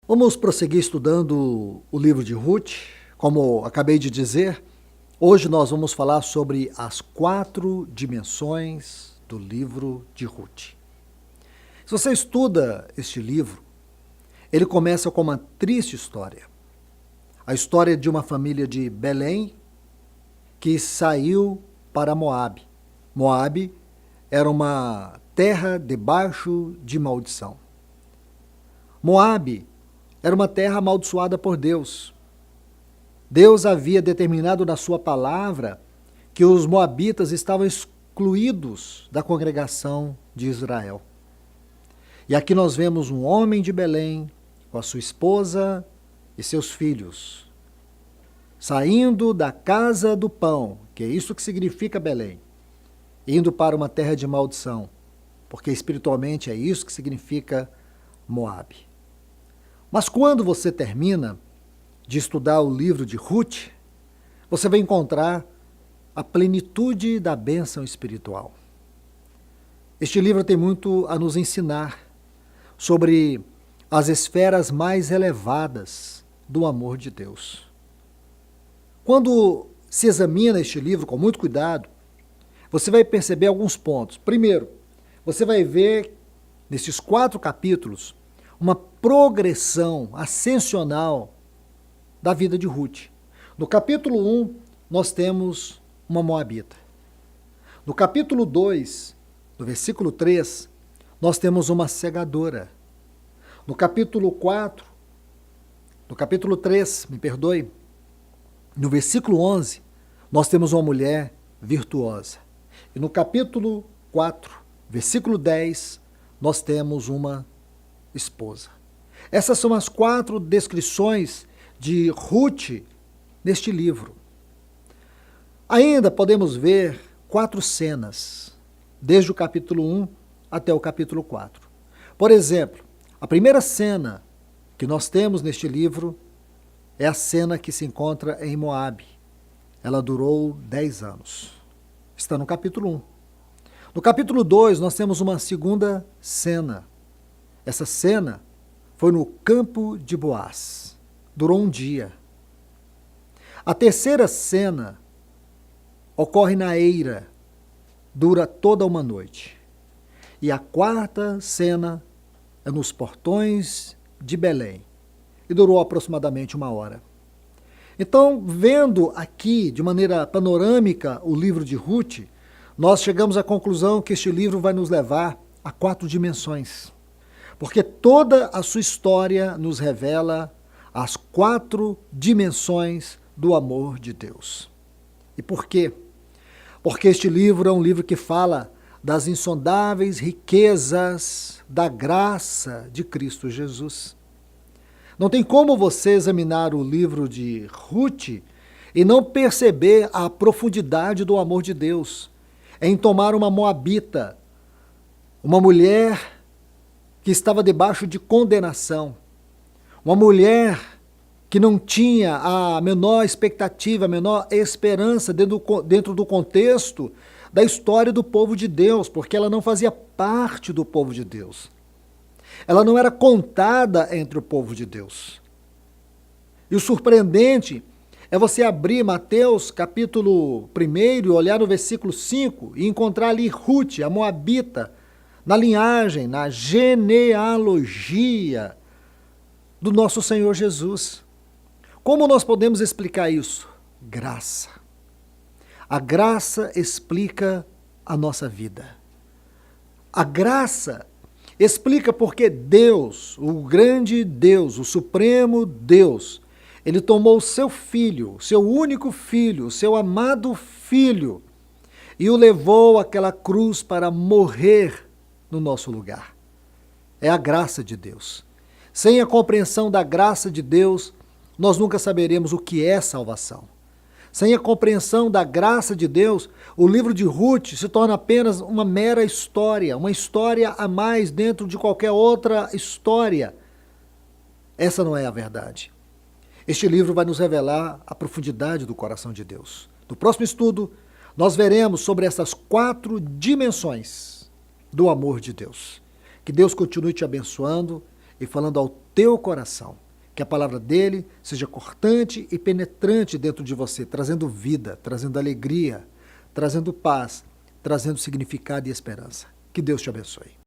Vamos prosseguir estudando o livro de Ruth. Como acabei de dizer, hoje nós vamos falar sobre as 4 dimensões do livro de Ruth. Se você estuda este livro, ele começa com uma triste história. A história de uma família de Belém que saiu para Moabe. Moabe era uma terra debaixo de maldição. Moabe era uma terra amaldiçoada por Deus. Deus havia determinado na sua palavra que os moabitas estavam excluídos da congregação de Israel. E aqui nós vemos um homem de Belém com a sua esposa e seus filhos, saindo da casa do pão, que é isso que significa Belém, indo para uma terra de maldição, porque espiritualmente é isso que significa Moabe. Mas quando você termina de estudar o livro de Ruth, você vai encontrar a plenitude da bênção espiritual. Este livro tem muito a nos ensinar sobre as esferas mais elevadas do amor de Deus. Quando se examina este livro com muito cuidado, você vai perceber alguns pontos. Primeiro, você vai ver nesses 4 capítulos uma progressão ascensional da vida de Ruth. No capítulo 1, nós temos uma moabita. No capítulo 2, no versículo 3, nós temos uma segadora. No capítulo 3, no versículo 11, nós temos uma mulher virtuosa. E no capítulo 4, versículo 10, nós temos uma esposa. Essas são as 4 descrições de Ruth neste livro. Ainda podemos ver 4 cenas, desde o capítulo 1 até o capítulo 4. Por exemplo, a primeira cena que nós temos neste livro é a cena que se encontra em Moabe. Ela durou 10 anos. Está no capítulo 1. No capítulo 2, nós temos uma segunda cena. Essa cena foi no campo de Boaz. Durou um dia. A terceira cena ocorre na eira. Dura toda uma noite. E a quarta cena é nos portões de Belém. E durou aproximadamente 1 hora. Então, vendo aqui de maneira panorâmica o livro de Ruth, nós chegamos à conclusão que este livro vai nos levar a 4 dimensões. Porque toda a sua história nos revela as 4 dimensões do amor de Deus. E por quê? Porque este livro é um livro que fala das insondáveis riquezas da graça de Cristo Jesus. Não tem como você examinar o livro de Ruth e não perceber a profundidade do amor de Deus em tomar uma moabita, uma mulher que estava debaixo de condenação, uma mulher que não tinha a menor expectativa, a menor esperança dentro do contexto da história do povo de Deus, porque ela não fazia parte do povo de Deus. Ela não era contada entre o povo de Deus. E o surpreendente é você abrir Mateus capítulo 1 e olhar no versículo 5 e encontrar ali Ruth, a moabita, na linhagem, na genealogia do nosso Senhor Jesus. Como nós podemos explicar isso? Graça. A graça explica a nossa vida. A graça explica porque Deus, o grande Deus, o supremo Deus, ele tomou o seu filho, o seu único filho, o seu amado filho, e o levou àquela cruz para morrer no nosso lugar. É a graça de Deus. Sem a compreensão da graça de Deus, nós nunca saberemos o que é salvação. Sem a compreensão da graça de Deus, o livro de Ruth se torna apenas uma mera história, uma história a mais dentro de qualquer outra história. Essa não é a verdade. Este livro vai nos revelar a profundidade do coração de Deus. No próximo estudo, nós veremos sobre essas 4 dimensões do amor de Deus. Que Deus continue te abençoando e falando ao teu coração. Que a palavra dele seja cortante e penetrante dentro de você, trazendo vida, trazendo alegria, trazendo paz, trazendo significado e esperança. Que Deus te abençoe.